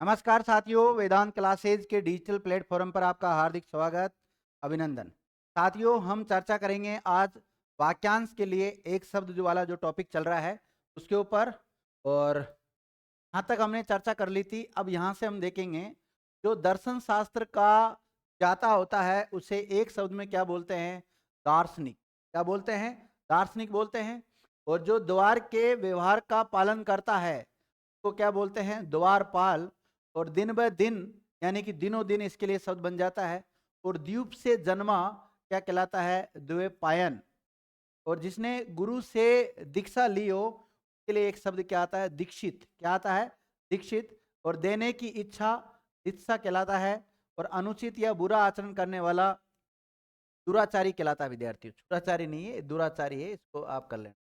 नमस्कार साथियों, वेदांत क्लासेज के डिजिटल प्लेटफॉर्म पर आपका हार्दिक स्वागत, अभिनंदन। साथियों, हम चर्चा करेंगे आज वाक्यांश के लिए एक शब्द जो वाला जो टॉपिक चल रहा है उसके ऊपर। और यहाँ तक हमने चर्चा कर ली थी। अब यहाँ से हम देखेंगे जो दर्शन शास्त्र का ज्ञाता होता है उसे एक शब्द में क्या बोलते हैं? दार्शनिक। क्या बोलते हैं? दार्शनिक बोलते हैं। और जो द्वार के व्यवहार का पालन करता है को क्या बोलते हैं? द्वारपाल। और दिन ब दिन यानी कि दिनों दिन इसके लिए शब्द बन जाता है। और द्वीप से जन्मा क्या कहलाता है? द्वैपायन। और जिसने गुरु से दीक्षा ली हो उसके लिए एक शब्द क्या आता है? दीक्षित। क्या आता है? दीक्षित। और देने की इच्छा दीक्षा कहलाता है। और अनुचित या बुरा आचरण करने वाला दुराचारी कहलाता है। विद्यार्थी दुराचारी नहीं है, दुराचारी है, इसको आप कर लेना।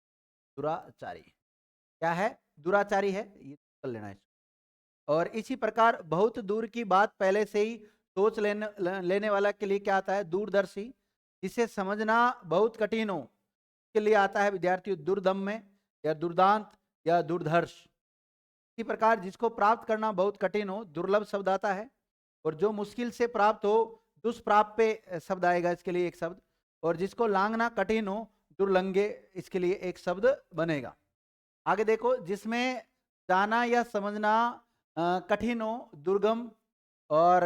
दुराचारी क्या है? दुराचारी है, ये कर लेना है। और इसी प्रकार बहुत दूर की बात पहले से ही सोच लेने वाला के लिए क्या आता है? दूरदर्शी। जिसे समझना बहुत कठिन हो के लिए आता है विद्यार्थी दुर्दम्य या दुर्दांत या दुर्धर्ष। इसी प्रकार जिसको प्राप्त करना बहुत कठिन हो दुर्लभ शब्द आता है। और जो मुश्किल से प्राप्त हो दुष्प्राप्य पे शब्द आएगा, इसके लिए एक शब्द। और जिसको लांघना कठिन हो दुर्लंघे, इसके लिए एक शब्द बनेगा। आगे देखो, जिसमें जाना या समझना कठिन हो दुर्गम। और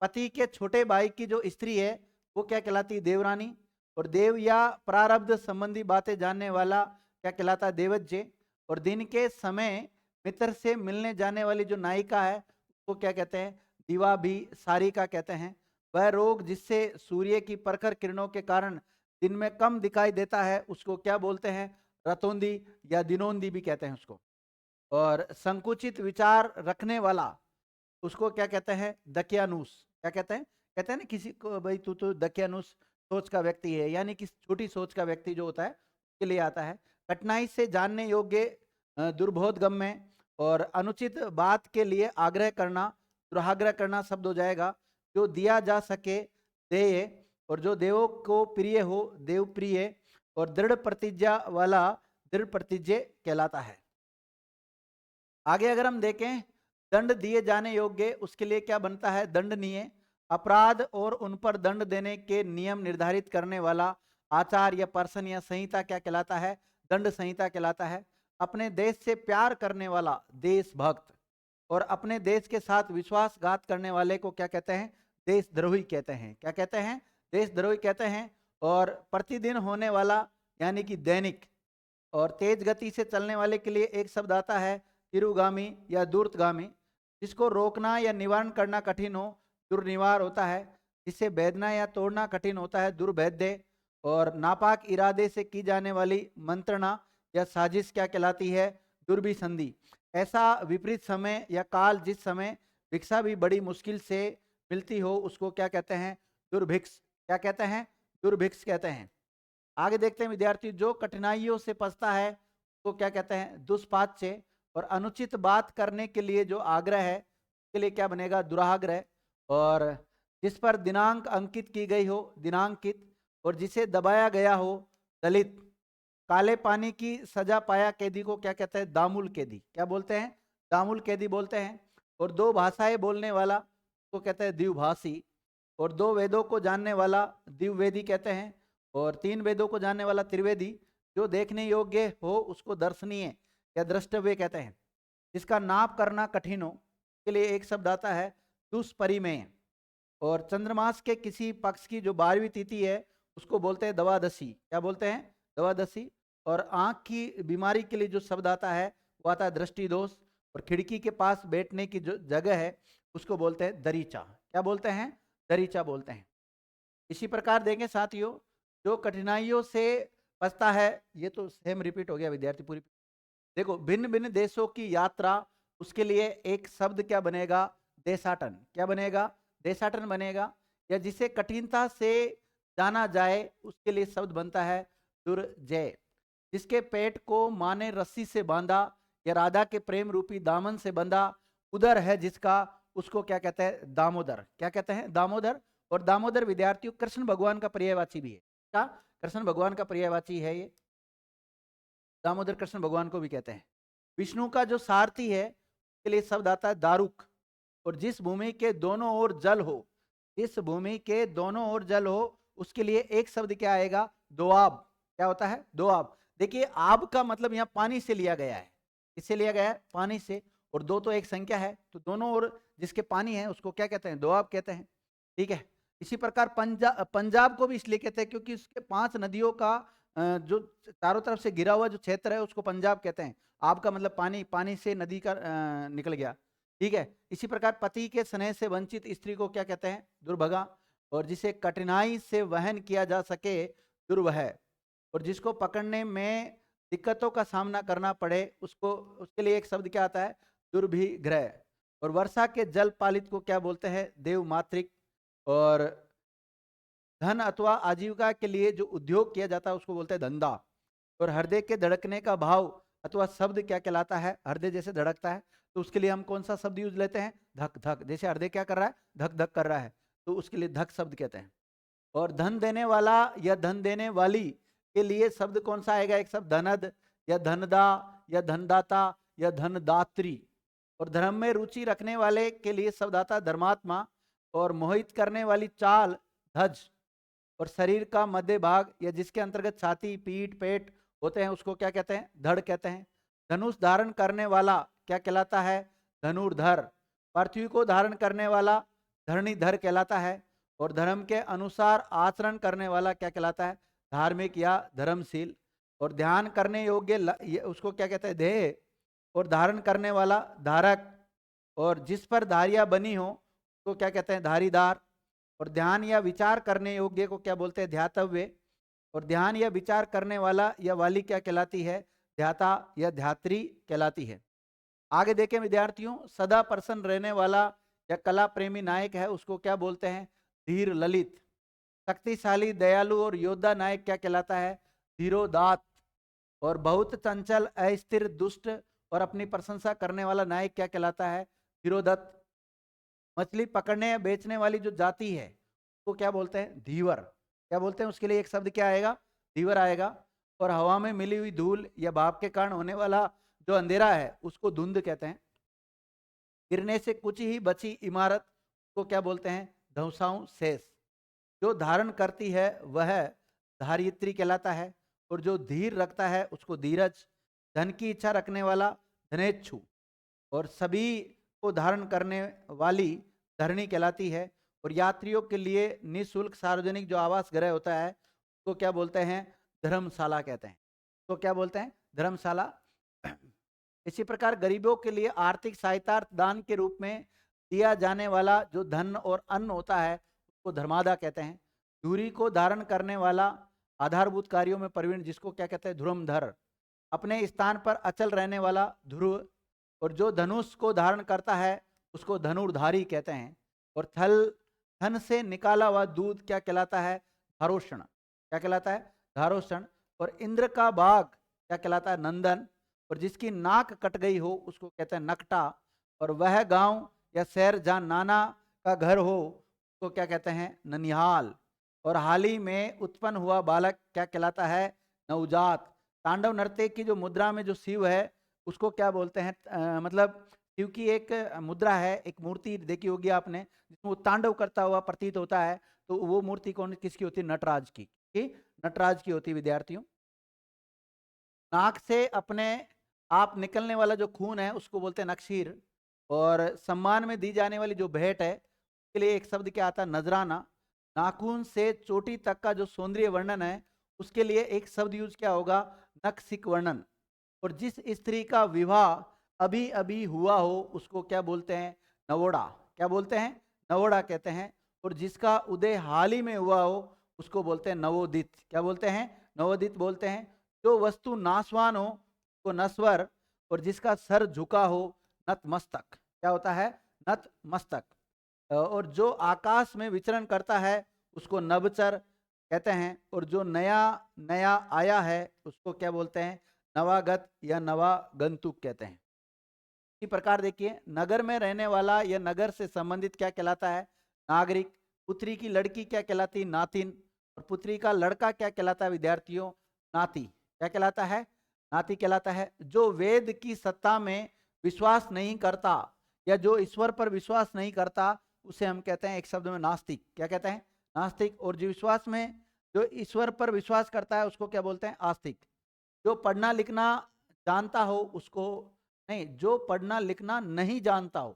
पति के छोटे भाई की जो स्त्री है वो क्या कहलाती है? देवरानी। और देव या प्रारब्ध संबंधी बातें जानने वाला क्या कहलाता है? देवज्ञ। और दिन के समय मित्र से मिलने जाने वाली जो नायिका है वो क्या कहते हैं? दिवा भी सारिका कहते हैं। वह रोग जिससे सूर्य की प्रखर किरणों के कारण दिन में कम दिखाई देता है उसको क्या बोलते हैं? रतौंदी या दिनोंदी भी कहते हैं उसको। और संकुचित विचार रखने वाला उसको क्या कहते हैं? दकियानुस। क्या कहते हैं? कहते हैं ना किसी को, भाई तू तो दकियानुस सोच का व्यक्ति है, यानी कि छोटी सोच का व्यक्ति जो होता है उसके लिए आता है। कठिनाई से जानने योग्य दुर्बोधगम्य। और अनुचित बात के लिए आग्रह करना दुराग्रह करना शब्द हो जाएगा। जो दिया जा सके देय। और जो देवों को प्रिय हो देव प्रिय। और दृढ़ प्रतिज्ञा वाला दृढ़ प्रतिज्ञ कहलाता है। आगे अगर हम देखें दंड दिए जाने योग्य उसके लिए क्या बनता है? दंडनीय। अपराध और उन पर दंड देने के नियम निर्धारित करने वाला आचार या पर्सन या संहिता क्या कहलाता है? दंड संहिता कहलाता है। अपने देश से प्यार करने वाला देशभक्त। और अपने देश के साथ विश्वासघात करने वाले को क्या कहते हैं? देशद्रोही कहते हैं। क्या कहते हैं? देशद्रोही कहते हैं। और प्रतिदिन होने वाला यानी कि दैनिक। और तेज गति से चलने वाले के लिए एक शब्द आता है तिरुगामी या दूरगामी। जिसको रोकना या निवारण करना कठिन हो दुर्निवार होता है। जिसे भेदना या तोड़ना कठिन होता है दुर्भेद्य। और नापाक इरादे से की जाने वाली मंत्रणा या साजिश क्या कहलाती है? दुर्भिसंधि। ऐसा विपरीत समय या काल जिस समय भिक्षा भी बड़ी मुश्किल से मिलती हो उसको क्या कहते हैं? दुर्भिक्ष। क्या कहते हैं? दुर्भिक्ष कहते हैं। आगे देखते हैं विद्यार्थी, जो कठिनाइयों से पछता है तो क्या कहते हैं? दुष्पाच्य। और अनुचित बात करने के लिए जो आग्रह है उसके लिए क्या बनेगा? दुराग्रह। और जिस पर दिनांक अंकित की गई हो दिनांकित। और जिसे दबाया गया हो दलित। काले पानी की सजा पाया कैदी को क्या कहते हैं? दामुल कैदी। क्या बोलते हैं? दामुल कैदी बोलते हैं। और दो भाषाएं बोलने वाला को कहते हैं द्विभाषी। और दो वेदों को जानने वाला द्विवेदी कहते हैं। और तीन वेदों को जानने वाला त्रिवेदी। जो देखने योग्य हो उसको दर्शनीय या द्रष्टव्य कहते हैं। जिसका नाप करना कठिन हो के लिए एक शब्द आता है दुष्परिमेय। और चंद्रमास के किसी पक्ष की जो 12वीं तिथि है उसको बोलते हैं द्वादशी। क्या बोलते हैं? द्वादशी। और आंख की बीमारी के लिए जो शब्द आता है वो आता है दृष्टि दोष। और खिड़की के पास बैठने की जो जगह है उसको बोलते हैं दरीचा। क्या बोलते हैं? दरीचा बोलते हैं। इसी प्रकार देंगे साथियों, जो कठिनाइयों से बचता है, ये तो सेम रिपीट हो गया विद्यार्थी पूरी। देखो, भिन्न भिन्न देशों की यात्रा उसके लिए एक शब्द क्या बनेगा? देशाटन। क्या बनेगा? देशाटन बनेगा। या जिसे कठिनता से जाना जाए उसके लिए शब्द बनता है दुर्जय। जिसके पेट को माँ ने रस्सी से बांधा या राधा के प्रेम रूपी दामन से बंधा उदर है जिसका उसको क्या कहते हैं? दामोदर। क्या कहते हैं? दामोदर। और दामोदर विद्यार्थियों कृष्ण भगवान का पर्यायवाची भी है। क्या? कृष्ण भगवान का पर्यायवाची है ये। दामोदर कृष्ण भगवान को भी कहते हैं। विष्णु का जो सारथी है उसके लिए शब्द आता है दारुक। और जिस भूमि के दोनों ओर जल हो, जिस भूमि के दोनों ओर जल हो, उसके लिए एक शब्द क्या आएगा? दोआब। क्या होता है? दोआब। देखिए आब का मतलब यहाँ पानी से लिया गया है। किससे लिया गया है? पानी से। और दो तो एक संख्या है, तो दोनों ओर जिसके पानी है उसको क्या कहते हैं? दोआब कहते हैं। ठीक है। इसी प्रकार पंजाब को भी इसलिए कहते हैं क्योंकि उसके 5 नदियों का जो चारों तरफ से घिरा हुआ जो क्षेत्र है उसको पंजाब कहते हैं। आब का मतलब पानी, पानी से नदी का निकल गया। ठीक है। इसी प्रकार पति के स्नेह से वंचित स्त्री को क्या कहते हैं? दुर्भगा। और जिसे कठिनाई से वहन किया जा सके, दुर्वह। और जिसको पकड़ने में दिक्कतों का सामना करना पड़े, उसको, उसके लिए एक शब्द क्या आता है? दुर्भिग्रह। और वर्षा के जल पालित को क्या बोलते हैं? देवमातृक। और धन अथवा आजीविका के लिए जो उद्योग किया जाता है उसको बोलते हैं धंधा। और हृदय के धड़कने का भाव अथवा शब्द क्या कहलाता है? हृदय जैसे धड़कता है तो उसके लिए हम कौन सा शब्द यूज लेते हैं? धक धक। जैसे हृदय क्या कर रहा है? धक धक कर रहा है, तो उसके लिए धक शब्द कहते हैं। और धन देने वाला या धन देने वाली के लिए शब्द कौन सा आएगा? एक शब्द धनद या धनदा या धनदाता या धनदात्री। और धर्म में रुचि रखने वाले के लिए शब्द आता है धर्मात्मा। और मोहित करने वाली चाल धज। और शरीर का मध्य भाग या जिसके अंतर्गत छाती, पीठ, पेट होते हैं उसको क्या कहते हैं? धड़ कहते हैं। धनुष धारण करने वाला क्या कहलाता है? धनुर्धर। पृथ्वी को धारण करने वाला धरणीधर कहलाता है। और धर्म के अनुसार आचरण करने वाला क्या कहलाता है? धार्मिक या धर्मशील। और ध्यान करने योग्य उसको क्या कहते हैं? ध्येय। और धारण करने वाला धारक। और जिस पर धारियां बनी हो उसको क्या कहते हैं? धारीदार। और ध्यान या विचार करने योग्य को क्या बोलते हैं? ध्यातव्य। और ध्यान या विचार करने वाला या वाली क्या कहलाती है? ध्याता या ध्यात्री कहलाती है। आगे देखें विद्यार्थियों, सदा प्रसन्न रहने वाला या कला प्रेमी नायक है उसको क्या बोलते हैं? धीर ललित। शक्तिशाली, दयालु और योद्धा नायक क्या कहलाता है? धीरोदात। और बहुत चंचल, अस्थिर, दुष्ट और अपनी प्रशंसा करने वाला नायक क्या कहलाता है? धीरोदत्त। मछली पकड़ने या बेचने वाली जो जाति है उसको क्या बोलते हैं? धीवर। क्या बोलते हैं? उसके लिए एक शब्द क्या आएगा? धीवर आएगा। और हवा में मिली हुई धूल या भाप के कारण होने वाला जो अंधेरा है उसको धुंध कहते हैं। गिरने से कुछ ही बची इमारत को क्या बोलते हैं? ध्वंसाऊ शेष। जो धारण करती है वह धारित्री कहलाता है। और जो धीर रखता है उसको धीरज। धन की इच्छा रखने वाला धनेच्छु। और सभी को धारण करने वाली धरणी कहलाती है। और यात्रियों के लिए निःशुल्क सार्वजनिक जो आवास गृह होता है उसको क्या बोलते हैं? धर्मशाला कहते हैं। तो क्या बोलते हैं? धर्मशाला। इसी प्रकार गरीबों के लिए आर्थिक सहायता दान के रूप में दिया जाने वाला जो धन और अन्न होता है उसको धर्मादा कहते हैं। दूरी को धारण करने वाला आधारभूत कार्यों में प्रवीण जिसको क्या कहते हैं? धुरंधर। अपने स्थान पर अचल रहने वाला ध्रुव। और जो धनुष को धारण करता है उसको धनुर्धारी कहते हैं। और थन से निकाला हुआ दूध क्या कहलाता है? धारोषण। क्या कहलाता है? धारोषण। और इंद्र का बाघ क्या कहलाता है? नंदन। और जिसकी नाक कट गई हो उसको कहते हैं नकटा। और वह गांव या शहर जहाँ नाना का घर हो उसको क्या कहते हैं? ननिहाल। और हाल ही में उत्पन्न हुआ बालक क्या कहलाता है? नवजात। तांडव नृत्य की जो मुद्रा में जो शिव है उसको क्या बोलते हैं? मतलब शिव की एक मुद्रा है, एक मूर्ति देखी होगी आपने जिसमें वो तांडव करता हुआ प्रतीत होता है, तो वो मूर्ति कौन किसकी होती है? नटराज की। नटराज की होती है विद्यार्थियों। नाक से अपने आप निकलने वाला जो खून है उसको बोलते हैं नक्शीर। और सम्मान में दी जाने वाली जो भेंट है उसके लिए एक शब्द क्या आता है? नजराना। नाखून से चोटी तक का जो सौंदर्य वर्णन है उसके लिए एक शब्द यूज क्या होगा? नक्सिक वर्णन। और जिस स्त्री का विवाह अभी अभी हुआ हो उसको क्या बोलते हैं? नवोड़ा। क्या बोलते हैं? नवोड़ा कहते हैं। और जिसका उदय हाल ही में हुआ हो उसको बोलते हैं नवोदित। क्या बोलते हैं? नवोदित बोलते हैं। जो वस्तु नाशवान हो उसको नश्वर। और जिसका सर झुका हो नतमस्तक। क्या होता है? नतमस्तक। और जो आकाश में विचरण करता है उसको नभचर कहते हैं। और जो नया नया आया है उसको क्या बोलते हैं? नवागत या नवागंतुक कहते हैं। इसी प्रकार देखिए, नगर में रहने वाला या नगर से संबंधित क्या कहलाता है? नागरिक। पुत्री की लड़की क्या कहलाती? नातिन। और पुत्री का लड़का क्या कहलाता है विद्यार्थियों? नाती। क्या कहलाता है? नाती कहलाता है। जो वेद की सत्ता में विश्वास नहीं करता या जो ईश्वर पर विश्वास नहीं करता उसे हम कहते हैं एक शब्द में नास्तिक। क्या कहते हैं? नास्तिक। और जो विश्वास में जो ईश्वर पर विश्वास करता है उसको क्या बोलते हैं? आस्तिक। जो पढ़ना लिखना जानता हो उसको नहीं, जो पढ़ना लिखना नहीं जानता हो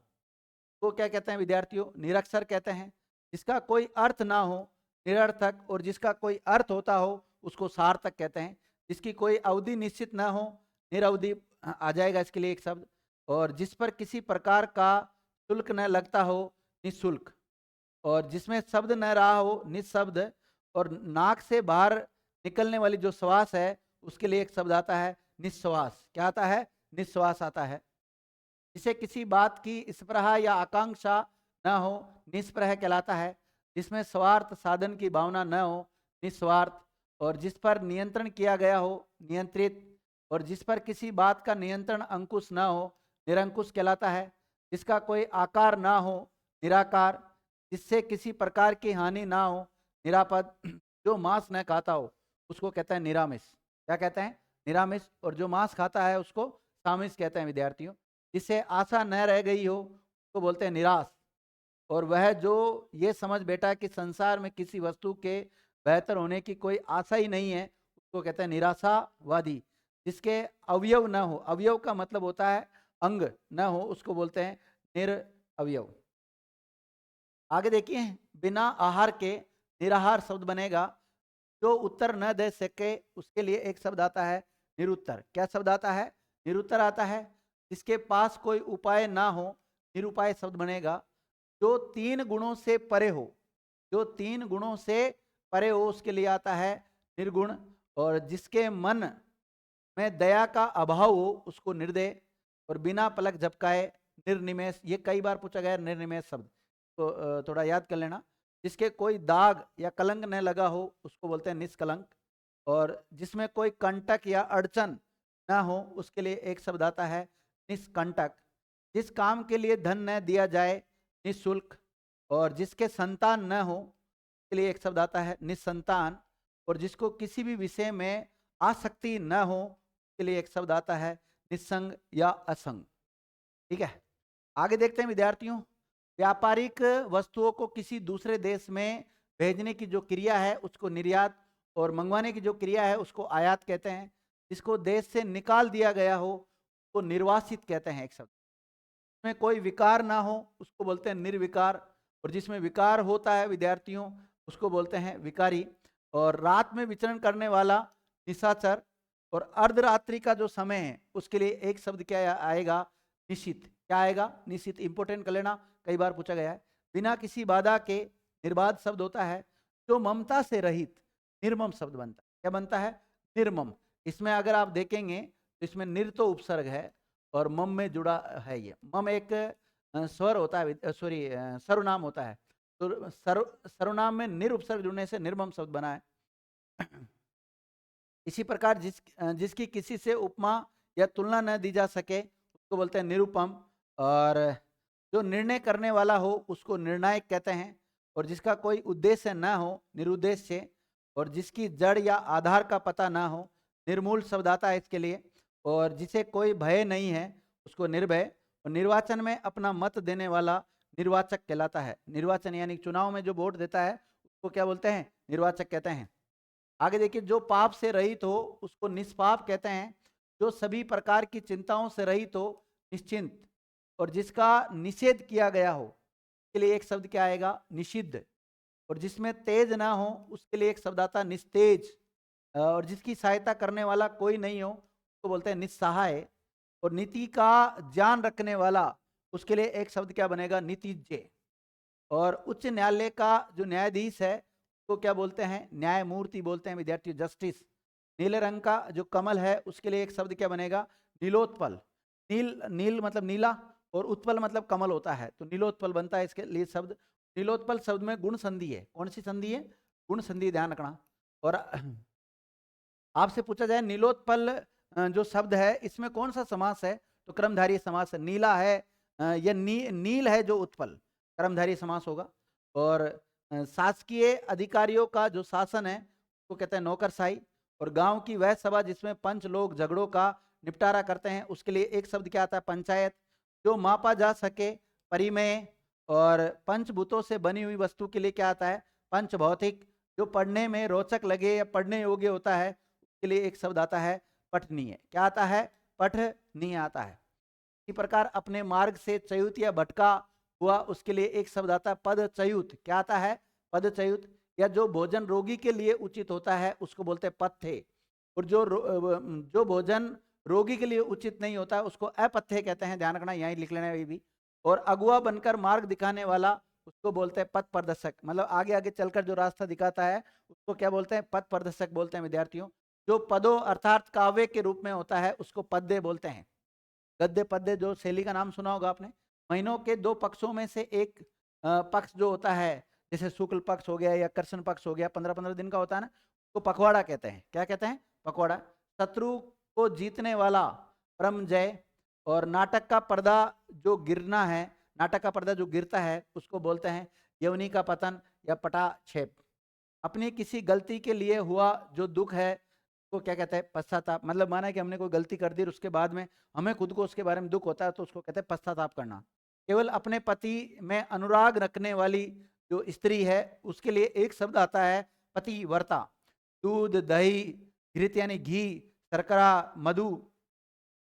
वो क्या कहते हैं विद्यार्थियों? निरक्षर कहते हैं। जिसका कोई अर्थ ना हो निरर्थक, और जिसका कोई अर्थ होता हो उसको सार्थक कहते हैं। जिसकी कोई अवधि निश्चित ना हो निरवधि आ जाएगा इसके लिए एक शब्द। और जिस पर किसी प्रकार का शुल्क न लगता हो निःशुल्क। और जिसमें शब्द न रहा हो निःशब्द। और नाक से बाहर निकलने वाली जो श्वास है उसके लिए एक शब्द आता है निश्वास। क्या आता है? निश्वास आता है। जिसे किसी बात की स्पृहा या आकांक्षा न हो निष्प्रह कहलाता है। जिसमें स्वार्थ साधन की भावना न हो निस्वार्थ। और जिस पर नियंत्रण किया गया हो नियंत्रित। और जिस पर किसी बात का नियंत्रण अंकुश न हो निरंकुश कहलाता है। जिसका कोई आकार ना हो निराकार। जिससे किसी प्रकार की हानि ना हो निरापद। जो मांस न खाता हो उसको कहता है निरामिष। क्या कहते हैं? निरामिष। और जो मांस खाता है उसको सामिष कहते हैं विद्यार्थियों। जिसे आशा न रह गई हो तो बोलते हैं निराश। और वह जो ये समझ बैठा कि संसार में किसी वस्तु के बेहतर होने की कोई आशा ही नहीं है उसको कहते हैं निराशावादी। जिसके अवयव न हो, अवयव का मतलब होता है अंग, न हो उसको बोलते हैं निरअवयव। आगे देखिए, बिना आहार के निराहार शब्द बनेगा। जो उत्तर न दे सके उसके लिए एक शब्द आता है निरुत्तर। क्या शब्द आता है? निरुत्तर आता है। जिसके पास कोई उपाय ना हो निरुपाय शब्द बनेगा। जो तीन गुणों से परे हो, जो तीन गुणों से परे हो उसके लिए आता है निर्गुण। और जिसके मन में दया का अभाव हो उसको निर्दय। और बिना पलक झपकाए निर्निमेष। ये कई बार पूछा गया निर्निमेष शब्द, तो थोड़ा याद कर लेना। जिसके कोई दाग या कलंक न लगा हो उसको बोलते हैं निष्कलंक। और जिसमें कोई कंटक या अड़चन ना हो उसके लिए एक शब्द आता है निष्कंटक। जिस काम के लिए धन न दिया जाए निःशुल्क। और जिसके संतान न हो उसके लिए एक शब्द आता है निस्संतान। और जिसको किसी भी विषय में आसक्ति न हो उसके लिए एक शब्द आता है निस्संग या असंग। ठीक है, आगे देखते हैं विद्यार्थियों। व्यापारिक वस्तुओं को किसी दूसरे देश में भेजने की जो क्रिया है उसको निर्यात, और मंगवाने की जो क्रिया है उसको आयात कहते हैं। जिसको देश से निकाल दिया गया हो उसको निर्वासित कहते हैं एक शब्द। जिसमें कोई विकार ना हो उसको बोलते हैं निर्विकार। और जिसमें विकार होता है विद्यार्थियों उसको बोलते हैं विकारी। और रात में विचरण करने वाला निशाचर। और अर्धरात्रि का जो समय है उसके लिए एक शब्द क्या आएगा? निशित। क्या आएगा? निशित। इंपोर्टेंट कर लेना, कई बार पूछा गया है। बिना किसी बाधा के निर्बाध शब्द होता है। जो ममता से रहित निर्मम शब्द बनता है। क्या बनता है? निर्मम। इसमें अगर आप देखेंगे तो इसमें निर तो उपसर्ग है और मम में जुड़ा है। ये मम एक स्वर होता है, सॉरी सर्वनाम होता है। तो सर्वनाम में निर उपसर्ग जुड़ने से निर्मम शब्द बना है। इसी प्रकार जिसकी किसी से उपमा या तुलना न दी जा सके उसको बोलते हैं निरुपम। और जो निर्णय करने वाला हो उसको निर्णायक कहते हैं। और जिसका कोई उद्देश्य न हो निरुद्देश्य। और जिसकी जड़ या आधार का पता ना हो निर्मूल शब्द आता है इसके लिए। और जिसे कोई भय नहीं है उसको निर्भय। और निर्वाचन में अपना मत देने वाला निर्वाचक कहलाता है। निर्वाचन यानी चुनाव में जो वोट देता है उसको क्या बोलते हैं? निर्वाचक कहते हैं। आगे देखिए, जो पाप से रहित हो उसको निष्पाप कहते हैं। जो सभी प्रकार की चिंताओं से रहित हो निश्चिंत। और जिसका निषेध किया गया हो उसके लिए एक शब्द क्या आएगा? निषिद्ध। और जिसमें तेज ना हो उसके लिए एक शब्द आता है निस्तेज। और जिसकी सहायता करने वाला कोई नहीं हो उसको बोलते हैं निस्सहाय। और नीति का ज्ञान रखने वाला उसके लिए एक शब्द क्या बनेगा? नीतिज्ञ। और उच्च न्यायालय का जो न्यायाधीश है उसको क्या बोलते हैं? न्यायमूर्ति बोलते हैं विद्यार्थी, जस्टिस। नीले रंग का जो कमल है उसके लिए एक शब्द क्या बनेगा? नीलोत्पल। नील, नील मतलब नीला और उत्पल मतलब कमल होता है, तो नीलोत्पल बनता है इसके लिए शब्द। नीलोत्पल शब्द में गुण संधि है। कौन सी संधि है? गुण संधि, ध्यान रखना। और आपसे पूछा जाए नीलोत्पल जो शब्द है इसमें कौन सा समास है, तो कर्मधारय समास है। नीला है या नील है जो उत्पल, कर्मधारय समास होगा। और शासकीय अधिकारियों का जो शासन है उसको कहते हैं नौकरशाही। और गांव की वह सभा जिसमें पंच लोग झगड़ों का निपटारा करते हैं उसके लिए एक शब्द क्या आता है? पंचायत। जो मापा जा सके परिमेय और पंचभूतों से बनी हुई वस्तु के लिए क्या आता है? पंच भौतिक। जो पढ़ने में रोचक लगे या पढ़ने योग्य होता है उसके लिए एक शब्द आता है पठनीय। क्या आता है? पठनीय आता है। इसी प्रकार अपने मार्ग से च्युत या भटका हुआ उसके लिए एक शब्द आता है पदच्युत। क्या आता है? पदच्युत। या जो भोजन रोगी के लिए उचित होता है उसको बोलते हैं पथ्य, और जो भोजन रोगी के लिए उचित नहीं होता है उसको अपथ्य कहते हैं। ध्यान रखना, यहीं लिख लेना ये भी। और अगुआ बनकर मार्ग दिखाने वाला उसको बोलते हैं पथ प्रदर्शक। मतलब आगे आगे चलकर जो रास्ता दिखाता है उसको क्या बोलते हैं? पथ प्रदर्शक बोलते हैं विद्यार्थियों। जो पदों अर्थात काव्य के रूप में होता है उसको पद्य बोलते हैं। गद्य पद्य जो शैली का नाम सुना होगा आपने। महीनों के दो पक्षों में से एक पक्ष जो होता है, जैसे शुक्ल पक्ष हो गया या कृष्ण पक्ष हो गया, 15-15 दिन का होता है ना, तो पखवाड़ा कहते हैं। क्या कहते हैं? पखवाड़ा। शत्रु को जीतने वाला परम जय। और नाटक का पर्दा जो गिरना है, नाटक का पर्दा जो गिरता है उसको बोलते हैं यवनी का पतन या पटाक्षेप। अपनी किसी गलती के लिए हुआ जो दुख है वो क्या कहते हैं? पश्चाताप। मतलब माना कि हमने कोई गलती कर दी और उसके बाद में हमें खुद को उसके बारे में दुख होता है तो उसको कहते हैं पश्चाताप करना। केवल अपने पति में अनुराग रखने वाली जो स्त्री है उसके लिए एक शब्द आता है पतिव्रता। दूध, दही, घृत यानी घी, शर्करा, मधु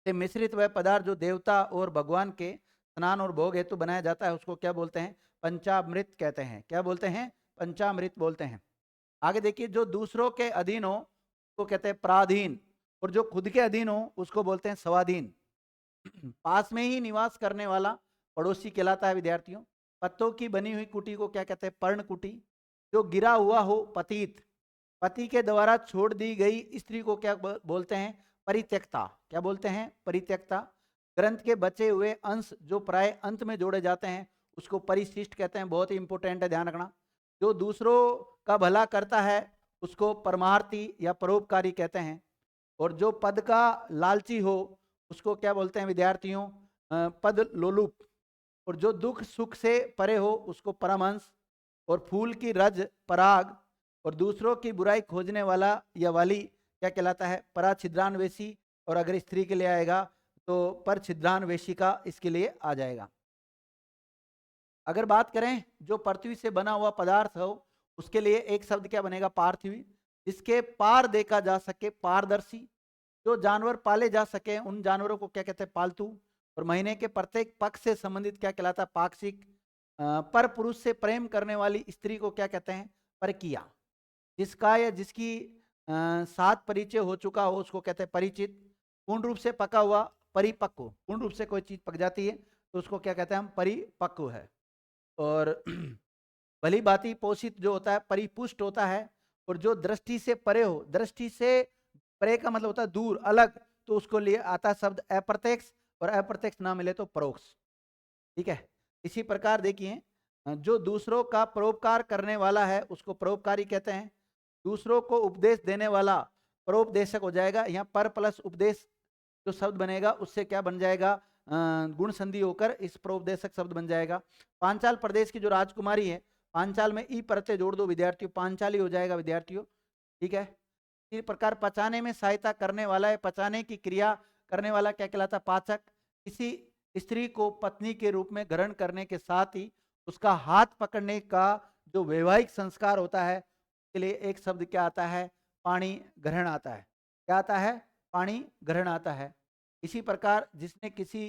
से मिश्रित वह पदार्थ जो देवता और भगवान के स्नान और भोग हेतु बनाया जाता है उसको क्या बोलते हैं? पंचामृत कहते हैं। क्या बोलते हैं? पंचामृत बोलते हैं। आगे देखिए, जो दूसरों के अधीन हो उसको कहते हैं पराधीन, और जो खुद के अधीन हो उसको बोलते हैं स्वाधीन। पास में ही निवास करने वाला पड़ोसी कहलाता है विद्यार्थियों। पत्तों की बनी हुई कुटी को क्या कहते हैं? पर्ण कुटी। जो गिरा हुआ हो पतित, पति के द्वारा छोड़ दी गई स्त्री को क्या बोलते हैं? परित्यक्ता। क्या बोलते हैं? परित्यक्ता। ग्रंथ के बचे हुए अंश जो प्राय अंत में जोड़े जाते हैं उसको परिशिष्ट कहते हैं। बहुत ही इंपॉर्टेंट है, ध्यान रखना। जो दूसरों का भला करता है उसको परमार्थी या परोपकारी कहते हैं। और जो पद का लालची हो उसको क्या बोलते हैं विद्यार्थियों? पद लोलुप। और जो दुख सुख से परे हो उसको परमहंस। और फूल की रज पराग। और दूसरों की बुराई खोजने वाला या वाली क्या कहलाता है? पराछिद्रान्वेषी। और अगर स्त्री के लिए आएगा तो पर छिद्रान्वेषी का इसके लिए आ जाएगा। अगर बात करें जो पृथ्वी से बना हुआ पदार्थ हो उसके लिए एक शब्द क्या बनेगा? पार्थिवी। जिसके पार देखा जा सके, पारदर्शी। जो जानवर पाले जा सके उन जानवरों को क्या कहते हैं? पालतू। और महीने के प्रत्येक पक्ष से संबंधित क्या कहलाता है? पाक्षिक। पर पुरुष से प्रेम करने वाली स्त्री को क्या कहते हैं? परकीया। जिसका या जिसकी साथ परिचय हो चुका हो उसको कहते हैं परिचित। पूर्ण रूप से पका हुआ परिपक्व। पूर्ण रूप से कोई चीज पक जाती है तो उसको क्या कहते हैं? हम परिपक्व है। और भली भांति पोषित जो होता है परिपुष्ट होता है। और जो दृष्टि से परे हो, दृष्टि से परे का मतलब होता है दूर, अलग, तो उसको लिए आता है शब्द अप्रत्यक्ष। और अप्रत्यक्ष ना मिले तो परोक्ष। ठीक है। इसी प्रकार देखिए, जो दूसरों का परोपकार करने वाला है उसको परोपकारी कहते हैं। दूसरों को उपदेश देने वाला परोपदेशक हो जाएगा। यहाँ पर प्लस उपदेश जो शब्द बनेगा उससे क्या बन जाएगा? गुण संधि होकर इस परोपदेशक शब्द बन जाएगा। पांचाल प्रदेश की जो राजकुमारी है, पांचाल में ई प्रत्यय जोड़ दो विद्यार्थियों, पांचाली हो जाएगा विद्यार्थियों। ठीक है। इसी प्रकार पचाने में सहायता करने वाला है, पचाने की क्रिया करने वाला क्या कहलाता है? पाचक। किसी स्त्री को पत्नी के रूप में ग्रहण करने के साथ ही उसका हाथ पकड़ने का जो वैवाहिक संस्कार होता है उसके लिए एक शब्द क्या आता है? पाणी ग्रहण आता है। क्या आता है? पाणी ग्रहण आता है। इसी प्रकार जिसने किसी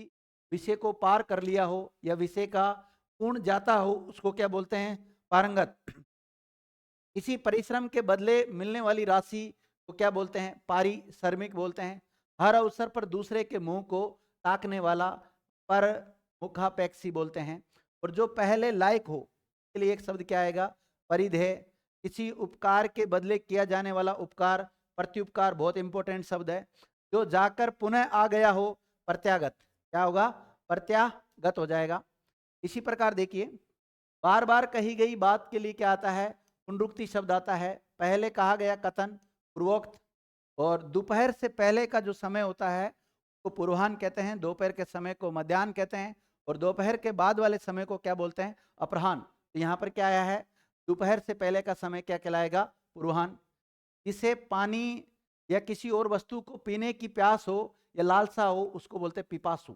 विषय को पार कर लिया हो या विषय का पूर्ण जाता हो उसको क्या बोलते हैं? पारंगत। किसी परिश्रम के बदले मिलने वाली राशि को क्या बोलते हैं? पारिश्रमिक बोलते हैं। हर अवसर पर दूसरे के मुंह को ताकने वाला पर मुखापेक्षी बोलते हैं। और जो पहले लायक हो के लिए एक शब्द क्या आएगा? परिधेय। किसी उपकार के बदले किया जाने वाला उपकार, प्रत्युपकार, बहुत इंपॉर्टेंट शब्द है। जो जाकर पुनः आ गया हो, प्रत्यागत। क्या होगा? प्रत्यागत हो जाएगा। इसी प्रकार देखिए, बार बार कही गई बात के लिए क्या आता है? पुनरुक्ति शब्द आता है। पहले कहा गया कथन पूर्वोक्त। और दोपहर से पहले का जो समय होता है वो पूर्वाह्न कहते हैं। दोपहर के समय को मध्याह्न कहते हैं। और दोपहर के बाद वाले समय को क्या बोलते हैं? अपराह्न। तो यहाँ पर क्या आया है? दोपहर से पहले का समय क्या कहलाएगा? पूर्वाह्न। जिसे पानी या किसी और वस्तु को पीने की प्यास हो या लालसा हो उसको बोलते हैं पिपासु।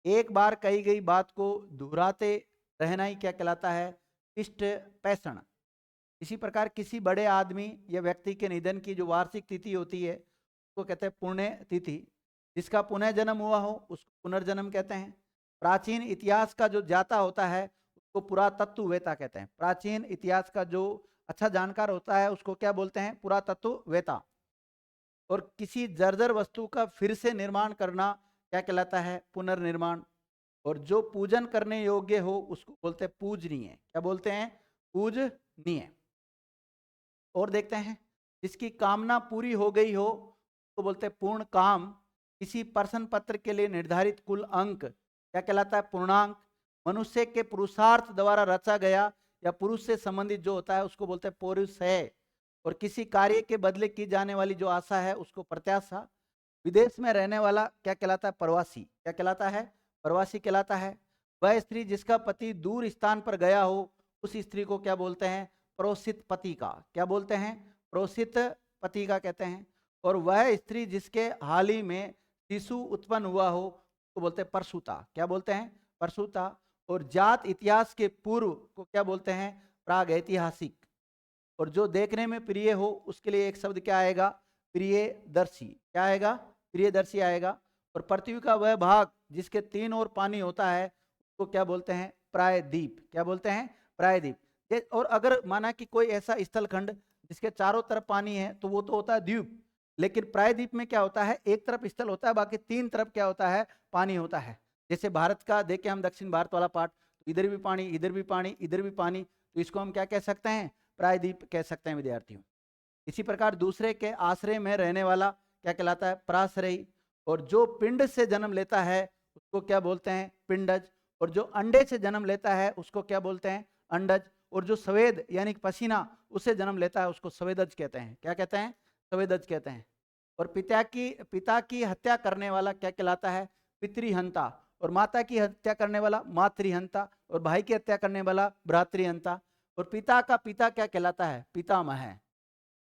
एक बार कही गई बात को दोहराते रहना ही क्या कहलाता है? इष्ट पैसण। इसी प्रकार किसी बड़े आदमी या व्यक्ति के निधन की जो वार्षिक तिथि होती है उसको कहते हैं पुण्य तिथि। जिसका पुनः जन्म हुआ हो उसको पुनर्जन्म कहते हैं। प्राचीन इतिहास का जो ज्ञाता होता है उसको पुरातत्ववेता कहते हैं। प्राचीन इतिहास का जो अच्छा जानकार होता है उसको क्या बोलते हैं? पुरातत्ववेता। और किसी जर्जर वस्तु का फिर से निर्माण करना क्या कहलाता है? पुनर्निर्माण। और जो पूजन करने योग्य हो उसको बोलते हैं पूजनीय। क्या बोलते हैं? पूजनीय। और देखते हैं जिसकी कामना पूरी हो गई हो तो बोलते हैं पूर्ण काम। किसी प्रश्न पत्र के लिए निर्धारित कुल अंक क्या कहलाता है? पूर्णांक। मनुष्य के पुरुषार्थ द्वारा रचा गया या पुरुष से संबंधित जो होता है उसको बोलते हैं पौरुष है। और किसी कार्य के बदले की जाने वाली जो आशा है उसको प्रत्याशा। विदेश में रहने वाला क्या कहलाता है? प्रवासी। क्या कहलाता है? प्रवासी कहलाता है। वह स्त्री जिसका पति दूर स्थान पर गया हो उस स्त्री को क्या बोलते हैं? प्रोसित पति का। क्या बोलते हैं? प्रोसित पति का कहते हैं। और वह स्त्री जिसके हाल ही में शिशु उत्पन्न हुआ हो तो बोलते हैं प्रसूता। क्या बोलते हैं? प्रसूता। और जात इतिहास के पूर्व को क्या बोलते हैं? प्राग ऐतिहासिक। और जो देखने में प्रिय हो उसके लिए एक शब्द क्या आएगा? प्रियदर्शी। क्या आएगा? प्रियदर्शी आएगा। और पृथ्वी का वह भाग जिसके तीन ओर पानी होता है उसको क्या बोलते हैं? प्रायद्वीप। क्या बोलते हैं? प्रायद्वीप। और अगर माना कि कोई ऐसा स्थलखंड जिसके चारों तरफ पानी है तो वो तो होता है द्वीप। लेकिन प्रायद्वीप में क्या होता है? एक तरफ स्थल होता है, बाकी तीन तरफ क्या होता है? पानी होता है। जैसे भारत का देखें हम, दक्षिण भारत वाला पार्ट, इधर भी पानी, इधर भी पानी, इधर भी पानी, तो इसको हम क्या कह सकते हैं? प्रायद्वीप कह सकते हैं विद्यार्थियों। इसी प्रकार दूसरे के आश्रय में रहने वाला क्या कहलाता है? पराश्रयी। और जो पिंड से जन्म लेता है उसको क्या बोलते हैं? पिंडज। और जो अंडे से जन्म लेता है उसको क्या बोलते हैं? अंडज। और जो स्वेद यानी पसीना उससे जन्म लेता है उसको स्वेदज कहते हैं। क्या कहते हैं? स्वेदज कहते हैं। और पिता की हत्या करने वाला क्या कहलाता है? पितृहंता। और माता की हत्या करने वाला मातृहंता। और भाई की हत्या करने वाला भ्रातृहंता। और पिता का पिता क्या कहलाता है? पितामह है।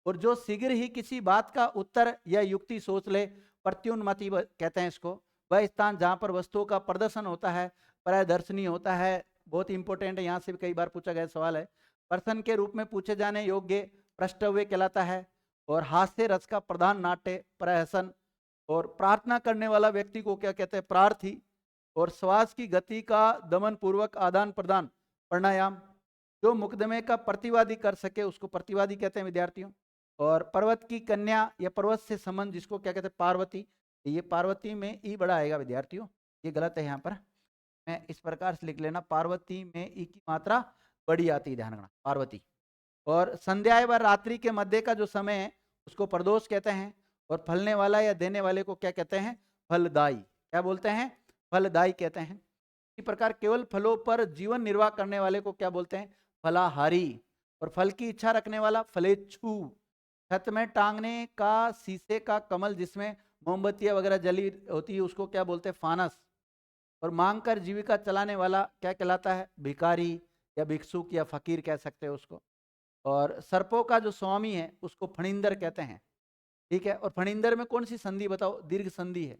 और जो शीघ्र ही किसी बात का उत्तर या युक्ति सोच ले, प्रत्युन्मति कहते हैं इसको। वह स्थान जहां पर वस्तुओं का प्रदर्शन होता है प्रदर्शनी होता है। बहुत इंपॉर्टेंट है, यहाँ से भी कई बार पूछा गया सवाल है। प्रश्न के रूप में पूछे जाने योग्य पृष्ठव्य कहलाता है। और हास्य रस का प्रधान नाट्य प्रहसन। और प्रार्थना करने वाला व्यक्ति को क्या कहते हैं? प्रार्थी। और श्वास की गति का दमन पूर्वक आदान प्रदान प्राणायाम। जो मुकदमे का प्रतिवादी कर सके उसको प्रतिवादी कहते हैं विद्यार्थियों। और पर्वत की कन्या या पर्वत से संबंध जिसको क्या कहते हैं? पार्वती। ये पार्वती में ई बड़ा आएगा विद्यार्थियों, ये गलत है यहाँ पर। मैं इस प्रकार से लिख लेना, पार्वती में ई की मात्रा बड़ी आती है, ध्यान रखना, पार्वती। और संध्या व रात्रि के मध्य का जो समय है उसको प्रदोष कहते हैं। और फलने वाला या देने वाले को क्या कहते हैं? फलदायी। क्या बोलते हैं? फलदायी कहते हैं। इसी प्रकार केवल फलों पर जीवन निर्वाह करने वाले को क्या बोलते हैं? फलाहारी। और फल की इच्छा रखने वाला फलेच्छू। छत में टांगने का शीशे का कमल जिसमें मोमबत्तियां वगैरह जली होती है उसको क्या बोलते हैं? फानस। और मांग कर जीविका चलाने वाला क्या कहलाता है? भिखारी या भिक्षुक या फकीर कह सकते हैं उसको। और सर्पों का जो स्वामी है उसको फणिंदर कहते हैं। ठीक है। और फणिंदर में कौन सी संधि बताओ? दीर्घ संधि है।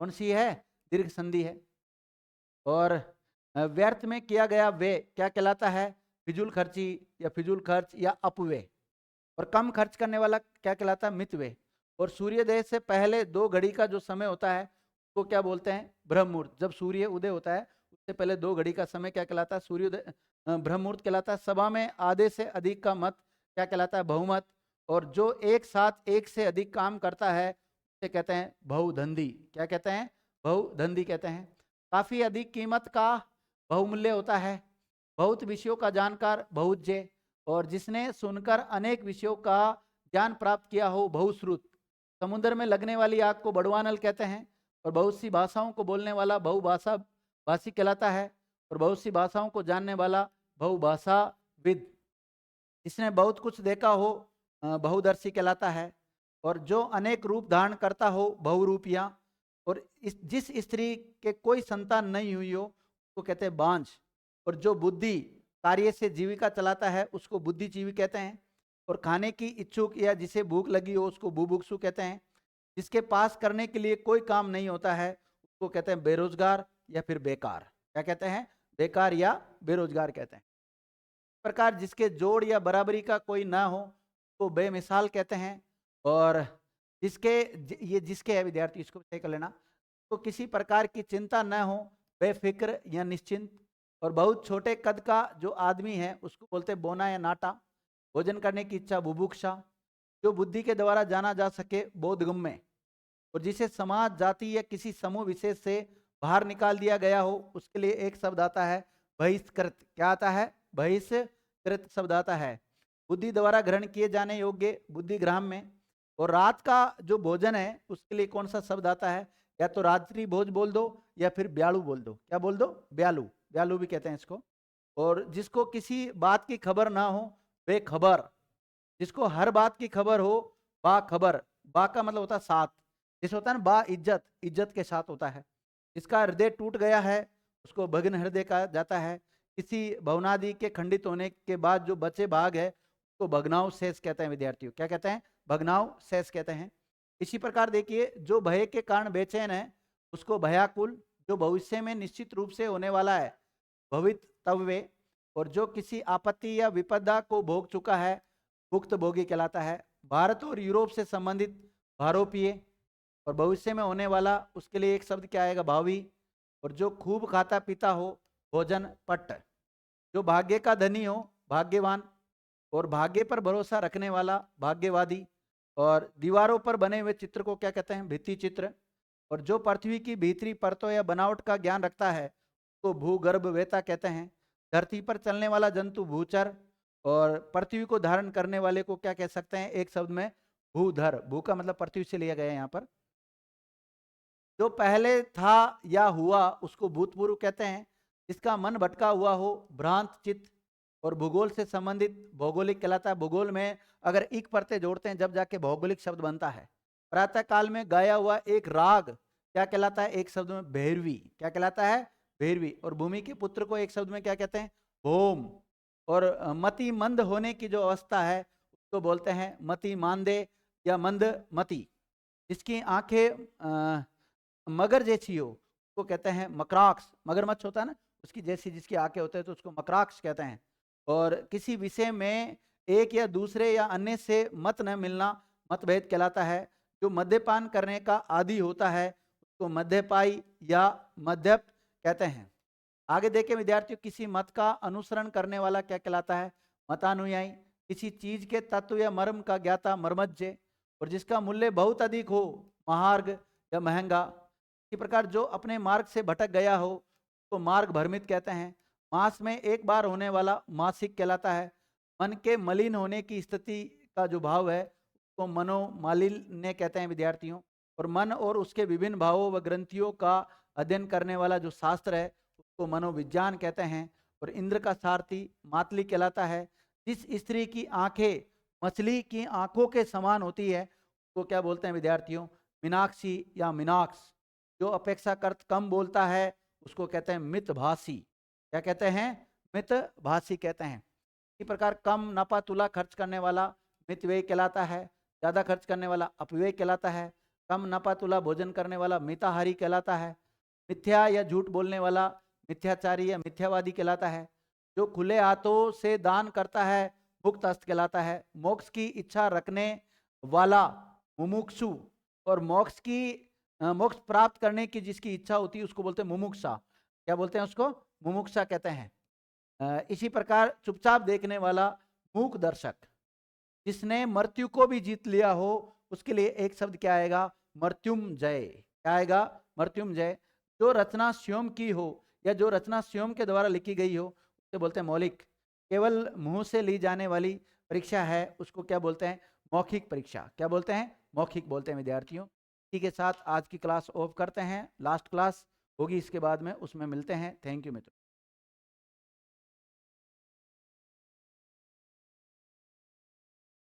कौन सी है? दीर्घ संधि है। और व्यर्थ में किया गया व्यय क्या कहलाता है? फिजूल खर्ची या फिजूल खर्च या अपव्यय। और कम खर्च करने वाला क्या कहलाता है? मितव्यय। और सूर्योदय से पहले 2 घड़ी का जो समय होता है उसको क्या बोलते हैं? ब्रह्म मुहूर्त। जब सूर्य उदय होता है उससे पहले 2 घड़ी का समय क्या कहलाता है? सूर्योदय ब्रह्म मुहूर्त कहलाता है। सभा में आधे से अधिक का मत क्या कहलाता है? बहुमत। और जो एक साथ एक से अधिक काम करता है उसे कहते हैं बहुधंधी। क्या कहते हैं? बहुधंधी कहते हैं। काफी अधिक कीमत का बहुमूल्य होता है। बहुत विषयों का जानकार बहुज्य। और जिसने सुनकर अनेक विषयों का ज्ञान प्राप्त किया हो बहुश्रुत। समुद्र में लगने वाली आग को बड़वानल कहते हैं। और बहुत सी भाषाओं को बोलने वाला बहुभाषा भाषी कहलाता है। और बहुत सी भाषाओं को जानने वाला बहुभाषाविद। जिसने बहुत कुछ देखा हो बहुदर्शी कहलाता है। और जो अनेक रूप धारण करता हो बहुरूपिया। और जिस स्त्री के कोई संतान नहीं हुई हो उसको कहते हैं बांझ। और जो बुद्धि कार्य से जीविका चलाता है उसको बुद्धिजीवी कहते हैं। और खाने की इच्छुक या जिसे भूख लगी हो उसको बुभुक्षु कहते हैं। जिसके पास करने के लिए कोई काम नहीं होता है उसको कहते हैं बेरोजगार या फिर बेकार। क्या कहते हैं? बेकार या बेरोजगार कहते हैं। इस प्रकार जिसके जोड़ या बराबरी का कोई ना हो तो बेमिसाल कहते हैं। और ये जिसके है विद्यार्थी, इसको तय कर लेना, तो किसी प्रकार की चिंता न हो, बेफिक्र या निश्चिंत। और बहुत छोटे कद का जो आदमी है उसको बोलते हैं बोना या नाटा। भोजन करने की इच्छा बुभुक्षा। जो बुद्धि के द्वारा जाना जा सके बोधगम्य। और जिसे समाज, जाति या किसी समूह विशेष से बाहर निकाल दिया गया हो उसके लिए एक शब्द आता है बहिष्कृत। क्या आता है? बहिष्कृत शब्द आता है। बुद्धि द्वारा ग्रहण किए जाने योग्य बुद्धिग्राह्य। और रात का जो भोजन है उसके लिए कौन सा शब्द आता है? या तो रात्रि भोज बोल दो या फिर ब्यालू बोल दो। क्या बोल दो? ब्यालू। ब्यालू भी कहते हैं इसको। और जिसको किसी बात की खबर ना हो बेखबर। जिसको हर बात की खबर हो बाखबर। बा का मतलब होता है साथ। जिस होता है ना बा इज्जत, इज्जत के साथ होता है। जिसका हृदय टूट गया है उसको भग्न हृदय कहा जाता है। किसी भवनादि के खंडित होने के बाद जो बचे भाग है उसको भग्नाव शेष कहते हैं विद्यार्थियों। क्या कहते हैं? भग्नाव शेष कहते हैं। इसी प्रकार देखिए, जो भय के कारण बेचैन है उसको भयाकुल। जो भविष्य में निश्चित रूप से होने वाला है भवितव्य। और जो किसी आपत्ति या विपदा को भोग चुका है भुक्त भोगी कहलाता है। भारत और यूरोप से संबंधित भारोपीय। और भविष्य में होने वाला उसके लिए एक शब्द क्या आएगा? भावी। और जो खूब खाता पीता हो भोजन पट्ट। जो भाग्य का धनी हो भाग्यवान। और भाग्य पर भरोसा रखने वाला भाग्यवादी। और दीवारों पर बने हुए चित्र को क्या कहते हैं? भित्ति चित्र। और जो पृथ्वी की भीतरी परतों या बनावट का ज्ञान रखता है तो भूगर्भ वेता कहते हैं। धरती पर चलने वाला जंतु भूचर। और पृथ्वी को धारण करने वाले को क्या कह सकते हैं एक शब्द में? भूधर। भू का मतलब पृथ्वी से लिया गया है यहाँ पर। जो पहले था या हुआ उसको भूतपूर्व कहते हैं। जिसका मन भटका हुआ हो भ्रांत चित्त। और भूगोल से संबंधित भौगोलिक कहलाता है। भूगोल में अगर इक परते जोड़ते हैं जब जाके भौगोलिक शब्द बनता है। प्रातः काल में गाया हुआ एक राग क्या कहलाता है? एक शब्द में भैरवी। क्या कहलाता है? भैरवी। और भूमि के पुत्र को एक शब्द में क्या कहते हैं? भौम। और मति मंद होने की जो अवस्था है उसको बोलते हैं मति मांदे या मंद मति। जिसकी आंखें मगर जैसी हो उसको कहते हैं मकराक्ष। मगरमच्छ होता है ना, उसकी जैसी जिसकी आंखें होते हैं तो उसको मकराक्ष कहते हैं। और किसी विषय में एक या दूसरे या अन्य से मत न मिलना मतभेद कहलाता है। जो मद्यपान करने का आदी होता है उसको मद्यपाई या मद्यप कहते हैं। आगे देखें विद्यार्थियों, किसी मत का अनुसरण करने वाला क्या कहलाता है? मतानुयायी। किसी चीज के तत्व या मर्म का ज्ञाता मर्मज्ञ। और जिसका मूल्य बहुत अधिक हो महार्ग या महंगा। इसी प्रकार जो अपने मार्ग से भटक गया हो तो मार्ग भ्रमित कहते हैं। मास में एक बार होने वाला मासिक कहलाता है। मन के मलिन होने की स्थिति का जो भाव है उसको मनोमालिन्य कहते हैं विद्यार्थियों। और मन और उसके विभिन्न भावों व ग्रंथियों का अध्ययन करने वाला जो शास्त्र है उसको मनोविज्ञान कहते हैं। और इंद्र का सारथी मातली कहलाता है। जिस स्त्री की आंखें मछली की आंखों के समान होती है उसको क्या बोलते हैं विद्यार्थियों? मीनाक्षी या मीनाक्ष। जो अपेक्षाकृत कम बोलता है उसको कहते हैं मितभाषी। क्या कहते हैं? मितभाषी कहते हैं। इसी प्रकार कम नफा तुला खर्च करने वाला मितव्यय कहलाता है। ज़्यादा खर्च करने वाला अपव्यय कहलाता है। कम नफा तुला भोजन करने वाला मिताहारी कहलाता है। मिथ्या या झूठ बोलने वाला मिथ्याचारी या मिथ्यावादी कहलाता है। जो खुले हाथों से दान करता है मुक्त हस्त कहलाता है। मोक्ष की इच्छा रखने वाला मुमुक्षु। और मोक्ष प्राप्त करने की जिसकी इच्छा होती है उसको बोलते हैं मुमुक्षा। क्या बोलते हैं उसको? मुमुक्षा कहते हैं। इसी प्रकार चुपचाप देखने वाला मूक दर्शक। जिसने मृत्यु को भी जीत लिया हो उसके लिए एक शब्द क्या आएगा? मृत्युंजय। क्या आएगा? मृत्युंजय। जो रचना स्वयं की हो या जो रचना स्वयं के द्वारा लिखी गई हो उसे बोलते हैं मौलिक। केवल मुंह से ली जाने वाली परीक्षा है उसको क्या बोलते हैं? मौखिक परीक्षा। क्या बोलते हैं? मौखिक बोलते हैं विद्यार्थियों। इसी के साथ आज की क्लास ऑफ करते हैं। लास्ट क्लास होगी इसके बाद में, उसमें मिलते हैं। थैंक यू मित्रों।